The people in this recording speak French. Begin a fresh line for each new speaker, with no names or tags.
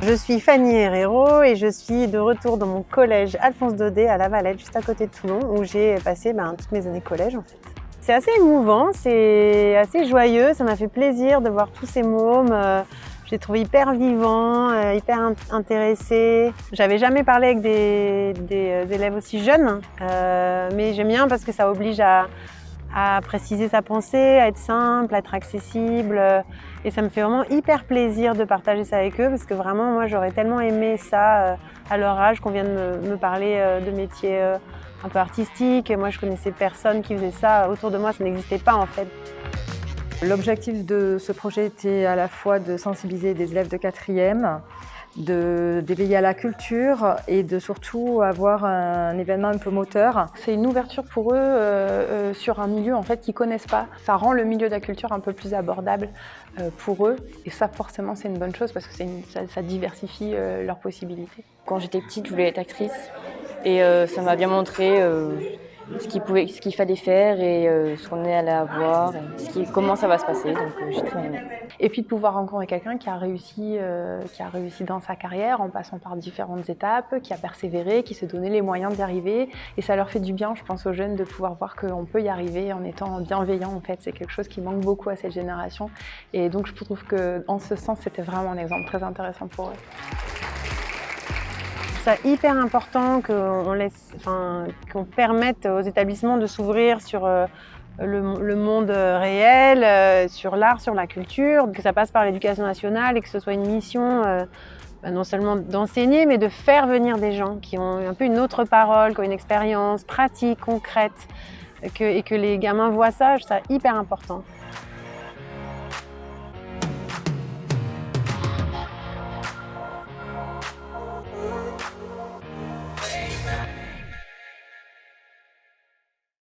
Je suis Fanny Herrero et je suis de retour dans mon collège Alphonse Daudet à La Valette, juste à côté de Toulon, où j'ai passé toutes mes années collège en fait. C'est assez émouvant, c'est assez joyeux, ça m'a fait plaisir de voir tous ces mômes. Je les trouve hyper vivants, hyper intéressés. J'avais jamais parlé avec des élèves aussi jeunes, mais j'aime bien parce que ça oblige à préciser sa pensée, à être simple, à être accessible. Et ça me fait vraiment hyper plaisir de partager ça avec eux parce que vraiment, moi, j'aurais tellement aimé ça à leur âge qu'on vient de me parler de métiers un peu artistiques. Moi, je connaissais personne qui faisait ça. Autour de moi, ça n'existait pas en fait.
L'objectif de ce projet était à la fois de sensibiliser des élèves de 4e, d'éveiller à la culture et de surtout avoir un événement un peu moteur.
C'est une ouverture pour eux sur un milieu en fait qu'ils connaissent pas. Ça rend le milieu de la culture un peu plus abordable pour eux et ça forcément c'est une bonne chose parce que ça diversifie leurs possibilités.
Quand j'étais petite, je voulais être actrice et ça m'a bien montré ce qu'il fallait faire et ce qu'on est allé avoir, et comment ça va se passer, donc j'ai très aimé.
Et puis de pouvoir rencontrer quelqu'un qui a réussi dans sa carrière en passant par différentes étapes, qui a persévéré, qui s'est donné les moyens d'y arriver. Et ça leur fait du bien, je pense, aux jeunes de pouvoir voir qu'on peut y arriver en étant bienveillant. En fait, c'est quelque chose qui manque beaucoup à cette génération. Et donc je trouve qu'en ce sens, c'était vraiment un exemple très intéressant pour eux.
C'est hyper important qu'on permette aux établissements de s'ouvrir sur le monde réel, sur l'art, sur la culture, que ça passe par l'éducation nationale et que ce soit une mission non seulement d'enseigner, mais de faire venir des gens qui ont un peu une autre parole, qui ont une expérience pratique, concrète, et que les gamins voient ça, je trouve ça hyper important.